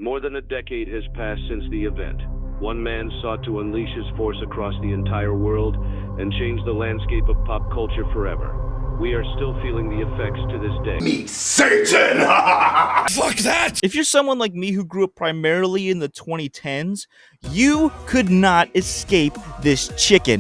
More than a decade has passed since the event. One man sought to unleash his force across the entire world and change the landscape of pop culture forever. We are still feeling the effects to this day. Meet Satan! Fuck that! If you're someone like me who grew up primarily in the 2010s, you could not escape this chicken.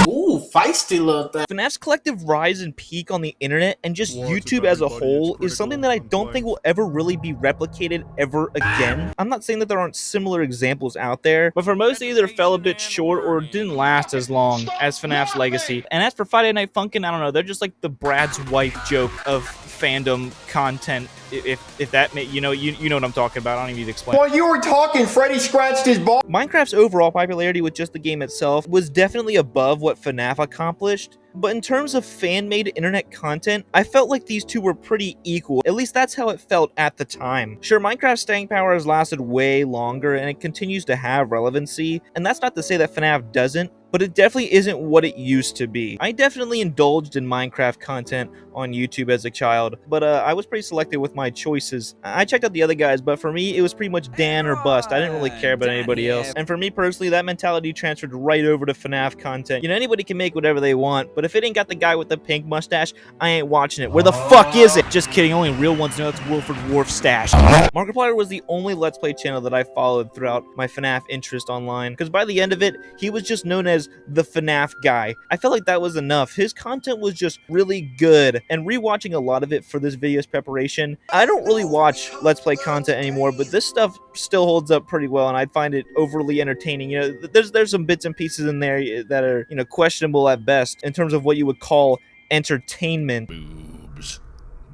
Ooh, feisty little thing. FNAF's collective rise and peak on the internet and just YouTube as a whole is something that I don't think will ever really be replicated ever again. I'm not saying that there aren't similar examples out there, but for most they either fell a bit short or didn't last as long as FNAF's legacy. And as for Friday Night Funkin', I don't know, they're just like the Brad's wife joke of fandom content. If that you know what I'm talking about. I don't even need to explain. While you were talking, Freddy scratched his ball. Minecraft's overall popularity with just the game itself was definitely above what FNAF accomplished, but in terms of fan-made internet content, I felt like these two were pretty equal. At least that's how it felt at the time. Sure, Minecraft's staying power has lasted way longer and it continues to have relevancy, and that's not to say that FNAF doesn't, but it definitely isn't what it used to be. I definitely indulged in Minecraft content on YouTube as a child, but I was pretty selective with my choices. I checked out the other guys, but for me, it was pretty much Dan or bust. I didn't really care about anybody else. And for me personally, that mentality transferred right over to FNAF content. You know, anybody can make whatever they want, but if it ain't got the guy with the pink mustache, I ain't watching it. Where the fuck is it? Just kidding, only real ones know it's Wilford Wharf's stash. Markiplier was the only Let's Play channel that I followed throughout my FNAF interest online, because by the end of it, he was just known as the FNAF guy. I felt like that was enough. His content was just really good, and rewatching a lot of it for this video's preparation, I don't really watch Let's Play content anymore, but this stuff still holds up pretty well, and I find it overly entertaining. You know, there's some bits and pieces in there that are, you know, questionable at best in terms of what you would call entertainment. Boobs.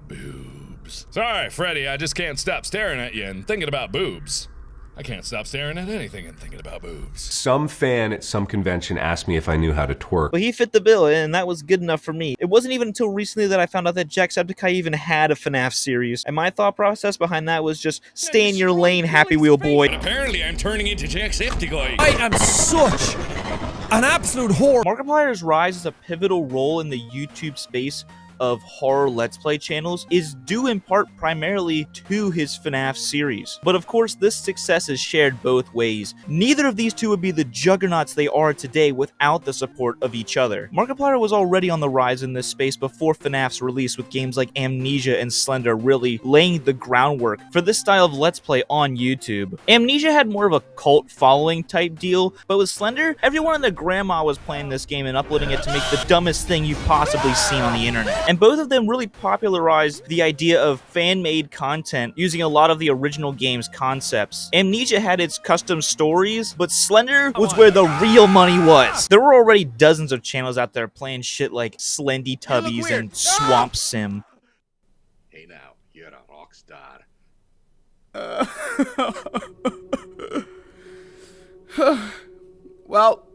Boobs. Sorry, Freddy, I just can't stop staring at you and thinking about boobs. I can't stop staring at anything and thinking about boobs. Some fan at some convention asked me if I knew how to twerk. But he fit the bill, and that was good enough for me. It wasn't even until recently that I found out that Jacksepticeye even had a FNAF series, and my thought process behind that was just stay in your lane, Happy Wheel boy. But apparently I'm turning into Jacksepticeye. I am such an absolute whore. Markiplier's rise as a pivotal role in the YouTube space of horror Let's Play channels is due in part primarily to his FNAF series. But of course, this success is shared both ways. Neither of these two would be the juggernauts they are today without the support of each other. Markiplier was already on the rise in this space before FNAF's release, with games like Amnesia and Slender really laying the groundwork for this style of Let's Play on YouTube. Amnesia had more of a cult following type deal, but with Slender, everyone and their grandma was playing this game and uploading it to make the dumbest thing you've possibly seen on the internet. And both of them really popularized the idea of fan-made content using a lot of the original game's concepts. Amnesia had its custom stories, but Slender was where the real money was. There were already dozens of channels out there playing shit like Slendy Tubbies and Swamp Sim. Hey now, you're a rock star. Well,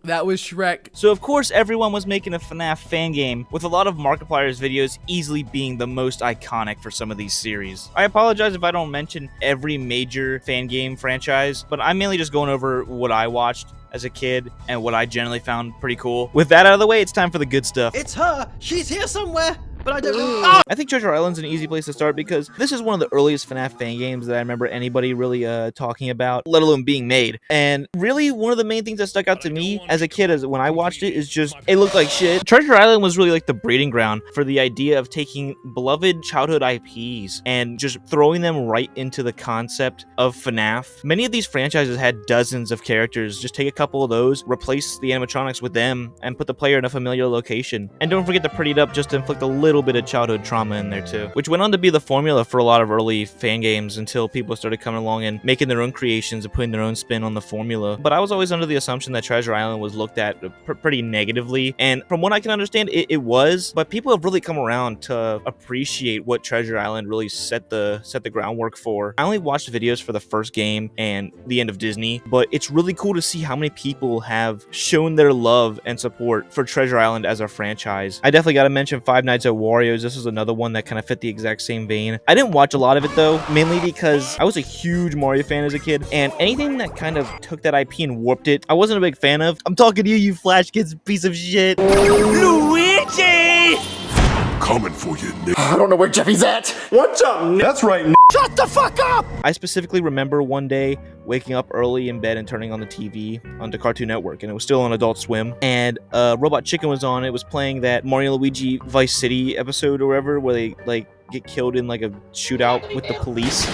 that was Shrek. So of course everyone was making a FNAF fan game, with a lot of Markiplier's videos easily being the most iconic for some of these series. I apologize if I don't mention every major fan game franchise, but I'm mainly just going over what I watched as a kid and what I generally found pretty cool. With that out of the way, it's time for the good stuff. It's her. She's here somewhere, but I don't know. I think Treasure Island's an easy place to start because this is one of the earliest FNAF fan games that I remember anybody really talking about, let alone being made. And really, one of the main things that stuck out to me as a kid when I watched it is just, it looked like shit. Treasure Island was really like the breeding ground for the idea of taking beloved childhood IPs and just throwing them right into the concept of FNAF. Many of these franchises had dozens of characters. Just take a couple of those, replace the animatronics with them, and put the player in a familiar location. And don't forget to pretty it up just to inflict a little bit of childhood trauma in there too, which went on to be the formula for a lot of early fan games until people started coming along and making their own creations and putting their own spin on the formula. But I was always under the assumption that Treasure Island was looked at pretty negatively, and from what I can understand, it was, but people have really come around to appreciate what Treasure Island really set the groundwork for. I only watched videos for the first game and the end of Disney, but it's really cool to see how many people have shown their love and support for Treasure Island as a franchise. I definitely got to mention Five Nights at Wario's. This was another one that kind of fit the exact same vein. I didn't watch a lot of it though, mainly because I was a huge Mario fan as a kid, and anything that kind of took that IP and warped it, I wasn't a big fan of. I'm talking to you, you Flash Kids piece of shit. Luigi! coming for you, Nick. I don't know where Jeffy's at. What's up, Nick? That's right, Nick. Shut the fuck up! I specifically remember one day waking up early in bed and turning on the TV onto Cartoon Network, and it was still on Adult Swim, and Robot Chicken was on. It was playing that Mario and Luigi Vice City episode or whatever, where they like get killed in like a shootout with the police.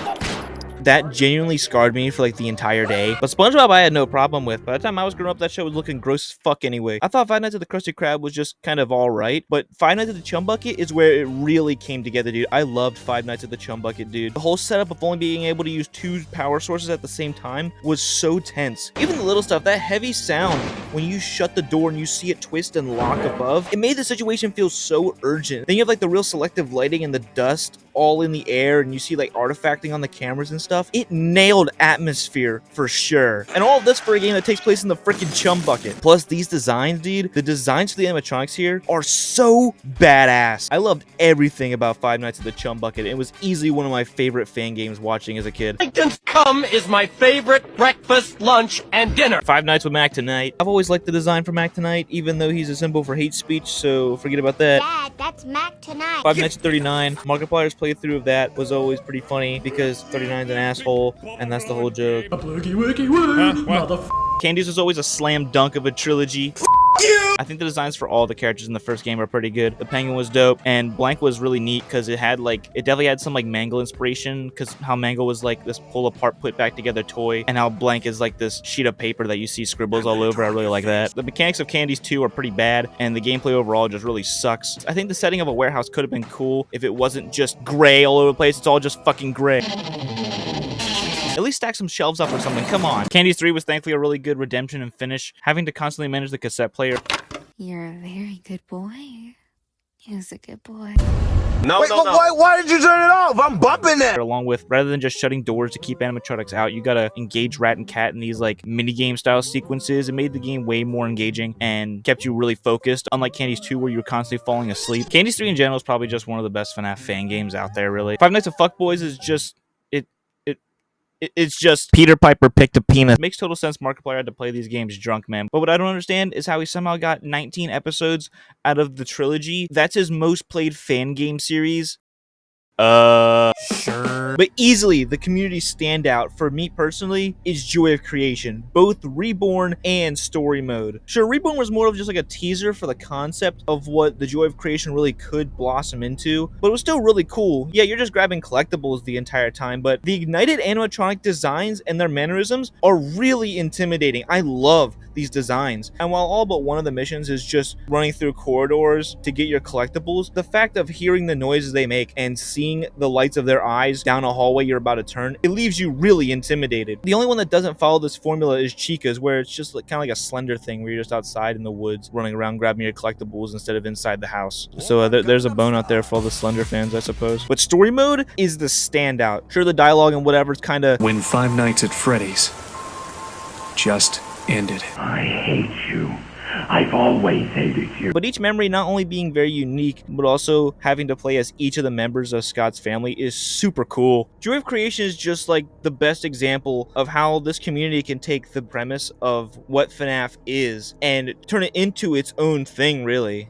That genuinely scarred me for like the entire day. But SpongeBob I had no problem with. By the time I was growing up, that show was looking gross as fuck anyway. I thought Five Nights at the Krusty Krab was just kind of alright, but Five Nights at the Chum Bucket is where it really came together, dude. I loved Five Nights at the Chum Bucket, dude. The whole setup of only being able to use 2 power sources at the same time was so tense. Even the little stuff, that heavy sound when you shut the door and you see it twist and lock above, it made the situation feel so urgent. Then you have like the real selective lighting and the dust all in the air, and you see like artifacting on the cameras and stuff. It nailed atmosphere for sure. And all of this for a game that takes place in the freaking Chum Bucket. Plus these designs, dude, the designs for the animatronics here are so badass. I loved everything about Five Nights at the Chum Bucket. It was easily one of my favorite fan games watching as a kid. Plankton's cum is my favorite breakfast, lunch, and dinner. Five Nights with Mac Tonight. I've always liked the design for Mac Tonight, even though he's a symbol for hate speech, so forget about that. Dad, that's Mac Tonight. Five Nights at 39. Markiplier's playthrough of that was always pretty funny because 39's an asshole, and that's the whole joke. Candies was always a slam dunk of a trilogy. I think the designs for all the characters in the first game are pretty good. The penguin was dope, and Blank was really neat because it definitely had some like Mangle inspiration, because how Mangle was like this pull apart put back together toy, and how Blank is like this sheet of paper that you see scribbles all over. I really like that. The mechanics of Candies 2 are pretty bad, and the gameplay overall just really sucks. I think the setting of a warehouse could have been cool if it wasn't just gray all over the place. It's all just fucking gray. At least stack some shelves up or something, come on. Candies 3 was thankfully a really good redemption and finish. Having to constantly manage the cassette player. You're a very good boy. He was a good boy. No. Why did you turn it off? I'm bumping it. Along with, rather than just shutting doors to keep animatronics out, you gotta engage Rat and Cat in these like minigame style sequences. It made the game way more engaging and kept you really focused, unlike Candies 2 where you were constantly falling asleep. Candies 3 in general is probably just one of the best FNAF fan games out there, really. Five Nights at Fuckboys is just... It's just Peter Piper picked a penis. It makes total sense Markiplier had to play these games drunk, man. But what I don't understand is how he somehow got 19 episodes out of the trilogy. That's his most played fan game series. Sure. But easily, the community standout for me personally is Joy of Creation, both Reborn and Story Mode. Sure, Reborn was more of just like a teaser for the concept of what the Joy of Creation really could blossom into, but it was still really cool. Yeah, you're just grabbing collectibles the entire time, but the ignited animatronic designs and their mannerisms are really intimidating. I love these designs. And while all but one of the missions is just running through corridors to get your collectibles, the fact of hearing the noises they make and seeing the lights of their eyes down a hallway you're about to turn, it leaves you really intimidated. The only one that doesn't follow this formula is Chica's, where it's just like, kind of like a Slender thing where you're just outside in the woods running around grabbing your collectibles instead of inside the house. So there's a bone out there for all the Slender fans, I suppose. But Story Mode is the standout. Sure, the dialogue and whatever is kind of... When Five Nights at Freddy's just ended. I hate you. I've always hated you. But each memory not only being very unique, but also having to play as each of the members of Scott's family is super cool. Joy of Creation is just like the best example of how this community can take the premise of what FNAF is and turn it into its own thing, really.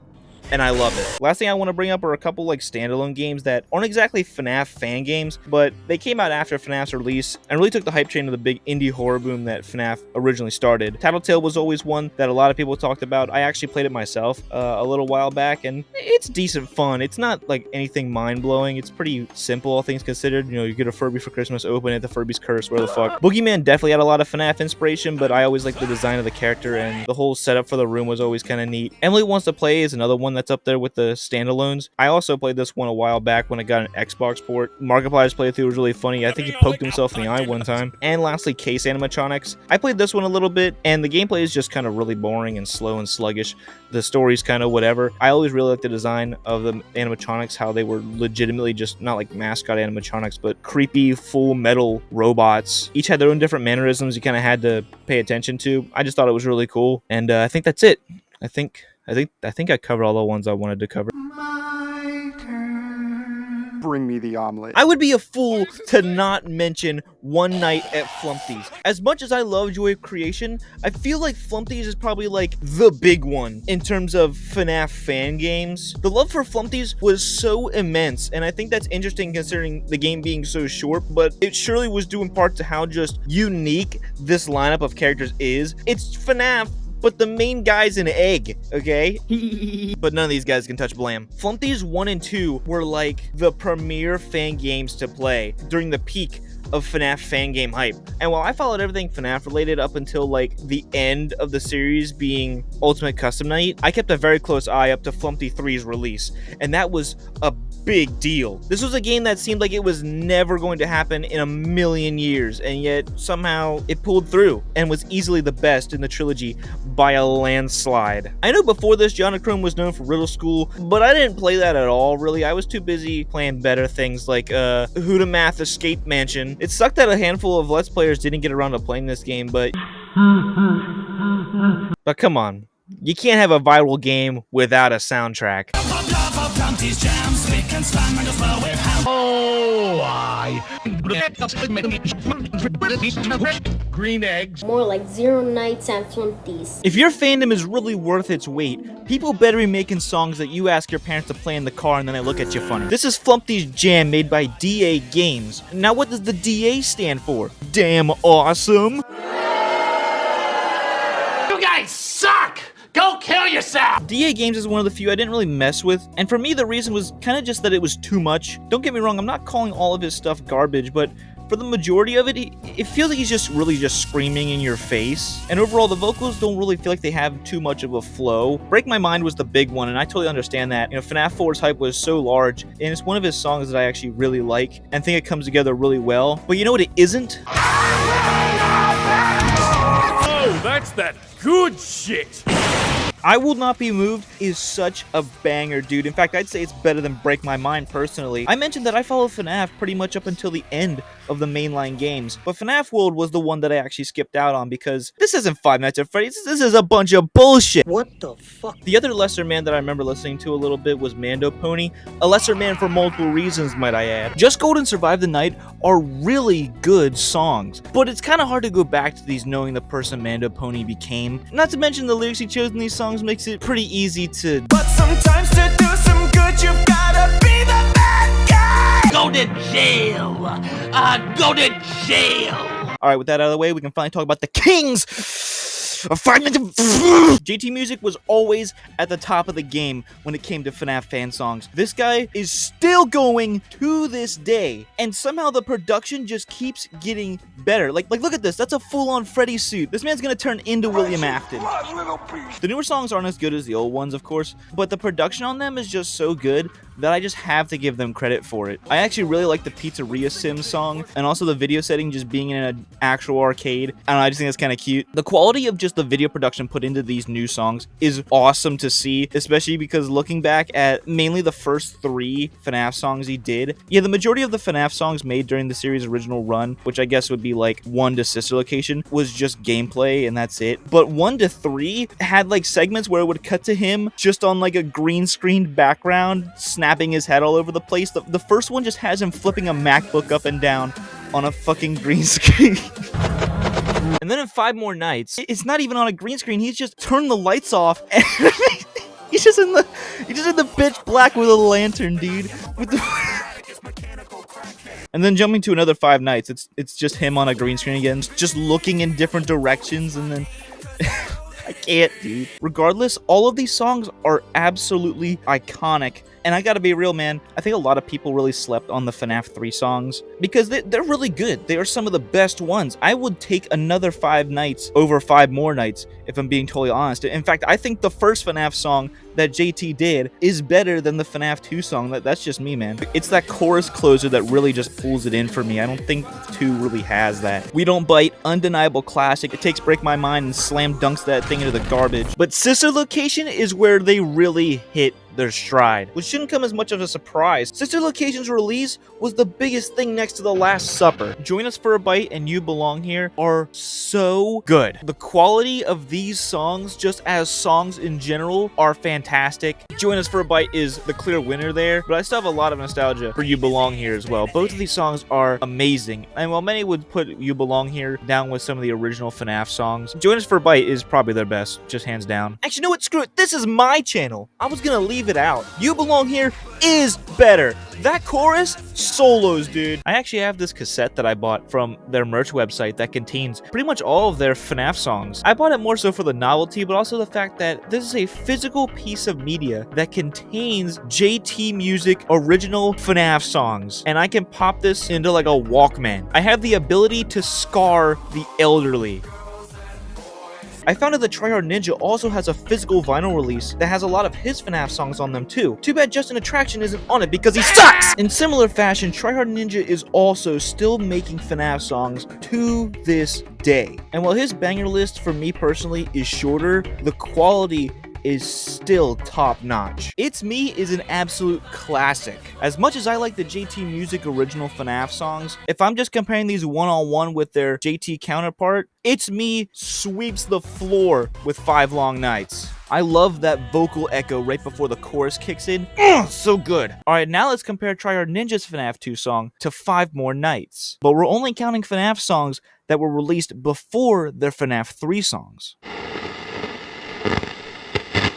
And I love it. Last thing I want to bring up are a couple like standalone games that aren't exactly FNAF fan games, but they came out after FNAF's release and really took the hype train to the big indie horror boom that FNAF originally started. Tattletale was always one that a lot of people talked about. I actually played it myself a little while back, and it's decent fun. It's not like anything mind-blowing. It's pretty simple, all things considered. You know, you get a Furby for Christmas, open it, the Furby's curse, where the fuck. Boogeyman definitely had a lot of FNAF inspiration, but I always liked the design of the character, and the whole setup for the room was always kind of neat. Emily Wants to Play is another one that's up there with the standalones. I also played this one a while back when I got an Xbox port. Markiplier's playthrough was really funny. I think he poked himself in the eye one time. And lastly, Case Animatronics. I played this one a little bit, and the gameplay is just kind of really boring and slow and sluggish. The story's kind of whatever. I always really liked the design of the animatronics, how they were legitimately just not like mascot animatronics, but creepy, full metal robots. Each had their own different mannerisms you kind of had to pay attention to. I just thought it was really cool, and I think that's it. I think I covered all the ones I wanted to cover. My turn. Bring me the omelet. I would be a fool to not mention One Night at Flumpty's. As much as I love Joy of Creation, I feel like Flumpty's is probably like the big one in terms of FNAF fan games. The love for Flumpty's was so immense, and I think that's interesting considering the game being so short, but it surely was due in part to how just unique this lineup of characters is. It's FNAF, but the main guy's an egg, okay? But none of these guys can touch Blam. Flumpty's 1 and 2 were like the premier fan games to play during the peak of FNAF fan game hype. And while I followed everything FNAF related up until like the end of the series being Ultimate Custom Night, I kept a very close eye up to Flumpty 3's release, and that was a big deal. This was a game that seemed like it was never going to happen in a million years, and yet somehow it pulled through and was easily the best in the trilogy by a landslide. I know before this, Jonachrome was known for Riddle School, but I didn't play that at all, really. I was too busy playing better things like Hoodamath Escape Mansion. It sucked that a handful of Let's Players didn't get around to playing this game, but come on. You can't have a viral game without a soundtrack. Green eggs. More like Zero Nights at Flumpty's. If your fandom is really worth its weight, people better be making songs that you ask your parents to play in the car and then they look at you funny. This is Flumpty's Jam made by DA Games. Now what does the DA stand for? Damn awesome! You guys suck! Go kill yourself! DA Games is one of the few I didn't really mess with, and for me the reason was kind of just that it was too much. Don't get me wrong, I'm not calling all of his stuff garbage, but for the majority of it, it feels like he's just really just screaming in your face. And overall, the vocals don't really feel like they have too much of a flow. Break My Mind was the big one, and I totally understand that. You know, FNAF 4's hype was so large, and it's one of his songs that I actually really like, and think it comes together really well. But you know what it isn't? Oh, that's that good shit! I Will Not Be Moved is such a banger, dude. In fact, I'd say it's better than Break My Mind, personally. I mentioned that I followed FNAF pretty much up until the end of the mainline games, but FNAF World was the one that I actually skipped out on because this isn't Five Nights at Freddy's, this is a bunch of bullshit! What the fuck? The other lesser man that I remember listening to a little bit was Mando Pony, a lesser man for multiple reasons, might I add. Just Gold and Survive the Night are really good songs, but it's kind of hard to go back to these knowing the person Mando Pony became. Not to mention the lyrics he chose in these songs makes it pretty easy to. But sometimes to do some good, you've gotta be the bad guy! Go to jail! Go to jail! Alright, with that out of the way, we can finally talk about the kings of Five Nights at JT Music was always at the top of the game when it came to FNAF fan songs. This guy is still going to this day, and somehow the production just keeps getting better. Like look at this. That's a full-on Freddy suit. This man's gonna turn into William Afton. The newer songs aren't as good as the old ones, of course, but the production on them is just so good that I just have to give them credit for it. I actually really like the Pizzeria Sim song, and also the video setting just being in an actual arcade. I don't know, I just think that's kind of cute. The quality of just the video production put into these new songs is awesome to see, especially because looking back at mainly the first 3 FNAF songs he did, yeah, the majority of the FNAF songs made during the series' original run, which I guess would be like 1 to Sister Location, was just gameplay and that's it. But 1 to 3 had like segments where it would cut to him just on like a green screen background, snapping his head all over the place. The first one just has him flipping a MacBook up and down on a fucking green screen. And then in 5 More Nights, it's not even on a green screen. He's just turned the lights off. And he's just in the pitch black with a lantern, dude. And then jumping to another 5 Nights, it's just him on a green screen again, just looking in different directions, and then I can't, dude. Regardless, all of these songs are absolutely iconic. And I gotta be real, man, I think a lot of people really slept on the FNAF 3 songs because they're really good. They are some of the best ones. I would take another 5 Nights over 5 More Nights, if I'm being totally honest. In fact, I think the first FNAF song that JT did is better than the FNAF 2 song. That's just me, man. It's that chorus closer that really just pulls it in for me. I don't think 2 really has that. We Don't Bite, undeniable classic. It takes Break My Mind and slam dunks that thing into the garbage. But Sister Location is where they really hit their stride, which shouldn't come as much of a surprise. Sister Location's release was the biggest thing next to The Last Supper. Join Us for a Bite and You Belong Here are so good. The quality of these songs, just as songs in general, are fantastic. Join Us for a Bite is the clear winner there, but I still have a lot of nostalgia for You Belong Here as well. Both of these songs are amazing, and while many would put You Belong Here down with some of the original FNAF songs, Join Us for a Bite is probably their best, just hands down. Actually, you know what? Screw it. This is my channel. I was gonna leave it out. You Belong Here is better. That chorus, solos, dude. I actually have this cassette that I bought from their merch website that contains pretty much all of their FNAF songs. I bought it more so for the novelty, but also the fact that this is a physical piece of media that contains JT Music original FNAF songs. And I can pop this into like a Walkman. I have the ability to scar the elderly. I found out that Tryhard Ninja also has a physical vinyl release that has a lot of his FNAF songs on them too. Too bad Justin Attraction isn't on it because he sucks! In similar fashion, Tryhard Ninja is also still making FNAF songs to this day. And while his banger list for me personally is shorter, the quality is still top-notch. It's Me is an absolute classic. As much as I like the JT Music original FNAF songs, if I'm just comparing these one-on-one with their JT counterpart, It's Me sweeps the floor with 5 Long Nights. I love that vocal echo right before the chorus kicks in. So good. Alright, now let's compare Tryhard Ninja's FNAF 2 song to 5 More Nights. But we're only counting FNAF songs that were released before their FNAF 3 songs.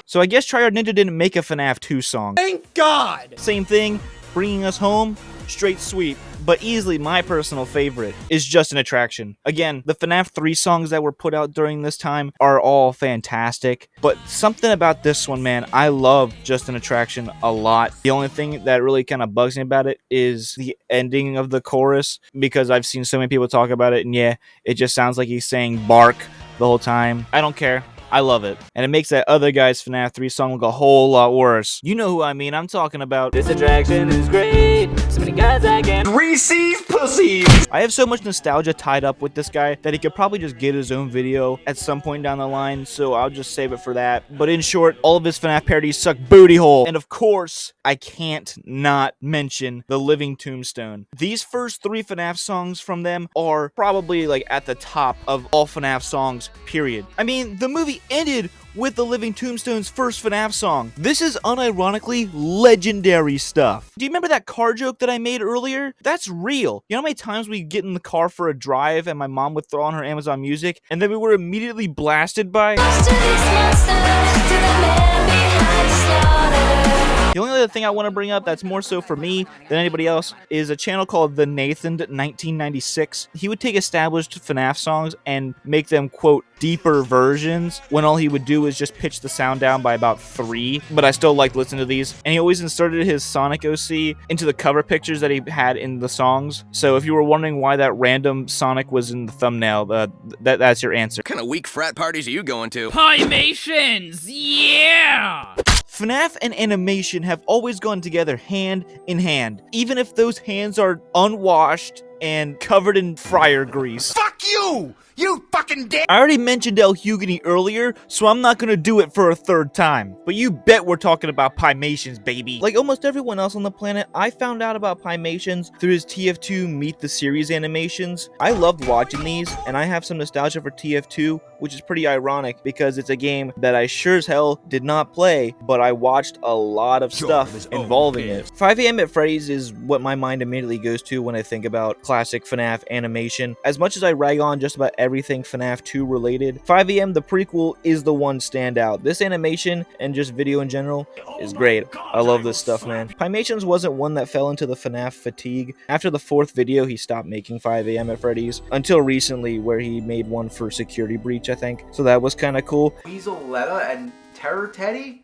So I guess Tryhard Ninja didn't make a FNAF 2 song. Thank God! Same thing, Bringing Us Home, straight sweep. But easily my personal favorite is Just an Attraction. Again, the FNAF 3 songs that were put out during this time are all fantastic. But something about this one, man, I love Just an Attraction a lot. The only thing that really kind of bugs me about it is the ending of the chorus, because I've seen so many people talk about it, and yeah, it just sounds like he's saying bark the whole time. I don't care. I love it. And it makes that other guy's FNAF 3 song look a whole lot worse. You know who I mean. I'm talking about This Attraction is great. So many guys I can receive pussies. I have so much nostalgia tied up with this guy that he could probably just get his own video at some point down the line, so I'll just save it for that. But in short, all of his FNAF parodies suck booty hole. And of course, I can't not mention The Living Tombstone. These first 3 FNAF songs from them are probably like at the top of all FNAF songs, period. I mean, the movie ended with The Living Tombstone's first FNAF song. This is unironically legendary stuff. Do you remember that car joke that I made earlier? That's real. You know how many times we get in the car for a drive and my mom would throw on her Amazon Music and then we were immediately blasted by... The only other thing I want to bring up that's more so for me than anybody else is a channel called The Nathan 1996. He would take established FNAF songs and make them, quote, deeper versions, when all he would do is just pitch the sound down by about 3, but I still liked listening to these. And he always inserted his Sonic OC into the cover pictures that he had in the songs. So if you were wondering why that random Sonic was in the thumbnail, that's your answer. What kind of weak frat parties are you going to? Pymations! Yeah! FNAF and animation have always gone together hand in hand, even if those hands are unwashed and covered in fryer grease. Fuck you! You fucking dick! I already mentioned El Hugany earlier, so I'm not gonna do it for a 3rd time. But you bet we're talking about Pymations, baby. Like almost everyone else on the planet, I found out about Pymations through his TF2 Meet the Series animations. I loved watching these, and I have some nostalgia for TF2, which is pretty ironic because it's a game that I sure as hell did not play, but I watched a lot of stuff involving it. 5 AM at Freddy's is what my mind immediately goes to when I think about classic FNAF animation. As much as I rag on just about everything FNAF 2 related, 5 AM the prequel is the one standout. This animation and just video in general is great. I love this stuff, man. Pymations wasn't one that fell into the FNAF fatigue. After the 4th video, he stopped making 5 AM at Freddy's until recently, where he made one for Security Breach, I think. So that was kind of cool. Weaseletta and Terror Teddy?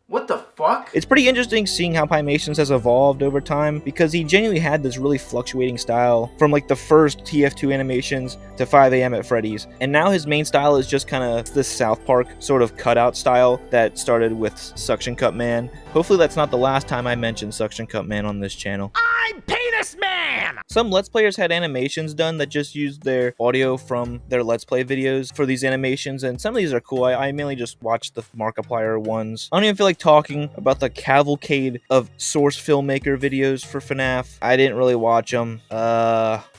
What the fuck? It's pretty interesting seeing how Pymations has evolved over time, because he genuinely had this really fluctuating style from like the first TF2 animations to 5 AM at Freddy's. And now his main style is just kind of this South Park sort of cutout style that started with Suction Cup Man. Hopefully that's not the last time I mention Suction Cup Man on this channel. I'm penis Yes, ma'am! Some Let's Players had animations done that just used their audio from their Let's Play videos for these animations, and some of these are cool. I mainly just watched the Markiplier ones. I don't even feel like talking about the cavalcade of source filmmaker videos for FNAF. I didn't really watch them.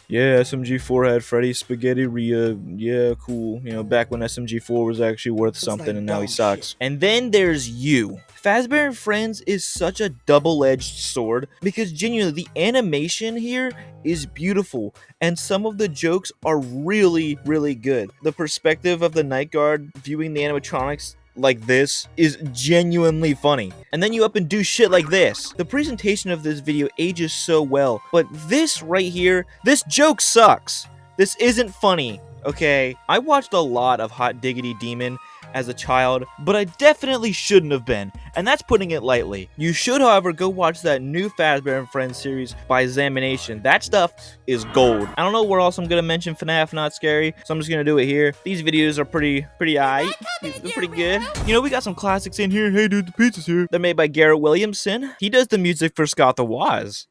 Yeah, SMG4 had Freddy Spaghetti Rhea. Yeah, cool. You know, back when SMG4 was actually worth something, and now he sucks. And then there's you. Fazbear and Friends is such a double-edged sword because genuinely the animation here is beautiful and some of the jokes are really, really good. The perspective of the Night Guard viewing the animatronics like this is genuinely funny. And then you up and do shit like this. The presentation of this video ages so well, but this right here, this joke sucks. This isn't funny, okay? I watched a lot of Hot Diggity Demon as a child, but I definitely shouldn't have been, and that's putting it lightly. You should, however, go watch that new Fazbear and Friends series by ZAMination. That stuff is gold. I don't know where else I'm gonna mention FNAF Not Scary, so I'm just gonna do it here. These videos are pretty aight. They're pretty good. You know, we got some classics in here. Hey dude, the pizza's here. They're made by Garrett Williamson. He does the music for Scott the Woz.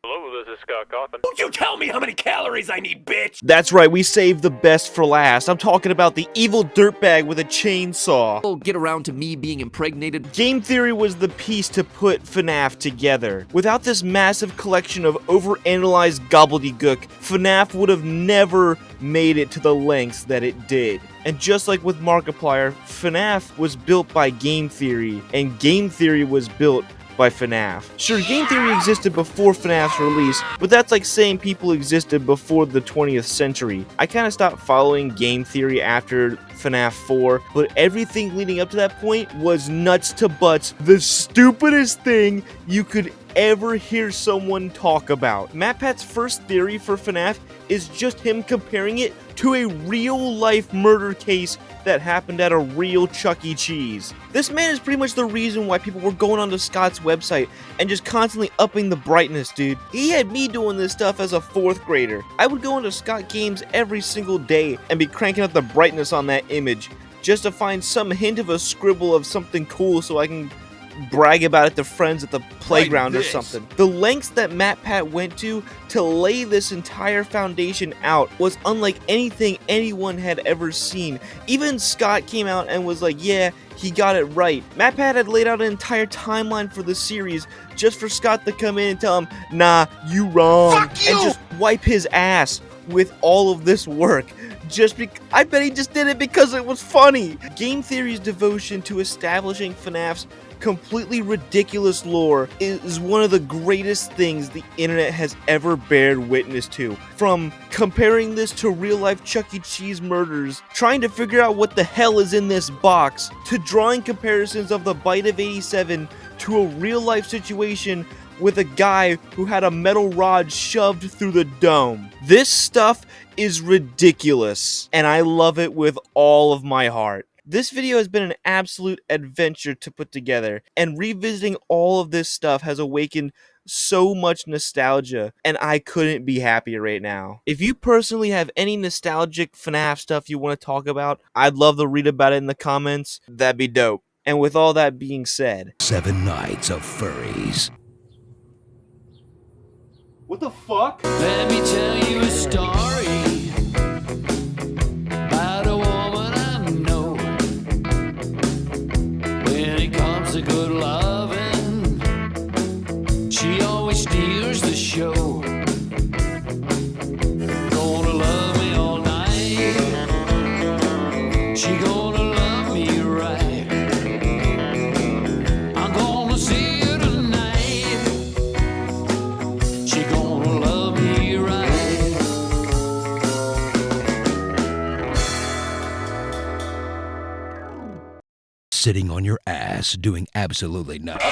Don't you tell me how many calories I need, bitch! That's right, we saved the best for last. I'm talking about the evil dirtbag with a chainsaw. We'll get around to me being impregnated. Game Theory was the piece to put FNAF together. Without this massive collection of overanalyzed gobbledygook, FNAF would have never made it to the lengths that it did. And just like with Markiplier, FNAF was built by Game Theory, and Game Theory was built by FNAF. Sure, Game Theory existed before FNAF's release, but that's like saying people existed before the 20th century. I kind of stopped following Game Theory after FNAF 4, but everything leading up to that point was nuts to butts, the stupidest thing you could ever hear someone talk about. MatPat's first theory for FNAF is just him comparing it to a real-life murder case that happened at a real Chuck E. Cheese. This man is pretty much the reason why people were going onto Scott's website and just constantly upping the brightness, dude. He had me doing this stuff as a 4th grader. I would go into Scott Games every single day and be cranking up the brightness on that image just to find some hint of a scribble of something cool so I can brag about it to friends at the playground or something. The lengths that MatPat went to lay this entire foundation out was unlike anything anyone had ever seen. Even Scott came out and was like, yeah, he got it right. MatPat had laid out an entire timeline for the series just for Scott to come in and tell him, nah, you wrong. Fuck you! And just wipe his ass with all of this work. I bet he just did it because it was funny. Game Theory's devotion to establishing FNAF's completely ridiculous lore is one of the greatest things the internet has ever bared witness to. From comparing this to real-life Chuck E. Cheese murders, trying to figure out what the hell is in this box, to drawing comparisons of the Bite of 87 to a real-life situation with a guy who had a metal rod shoved through the dome. This stuff is ridiculous, and I love it with all of my heart. This video has been an absolute adventure to put together, and revisiting all of this stuff has awakened so much nostalgia, and I couldn't be happier right now. If you personally have any nostalgic FNAF stuff you want to talk about, I'd love to read about it in the comments. That'd be dope. And with all that being said, 7 nights of furries. What the fuck? Let me tell you a story about a woman I know. When it comes to good loving, she always steers the show. Gonna love me all night. She gonna love me right. I'm gonna see her tonight. She gonna love me right. Sitting on your ass doing absolutely nothing.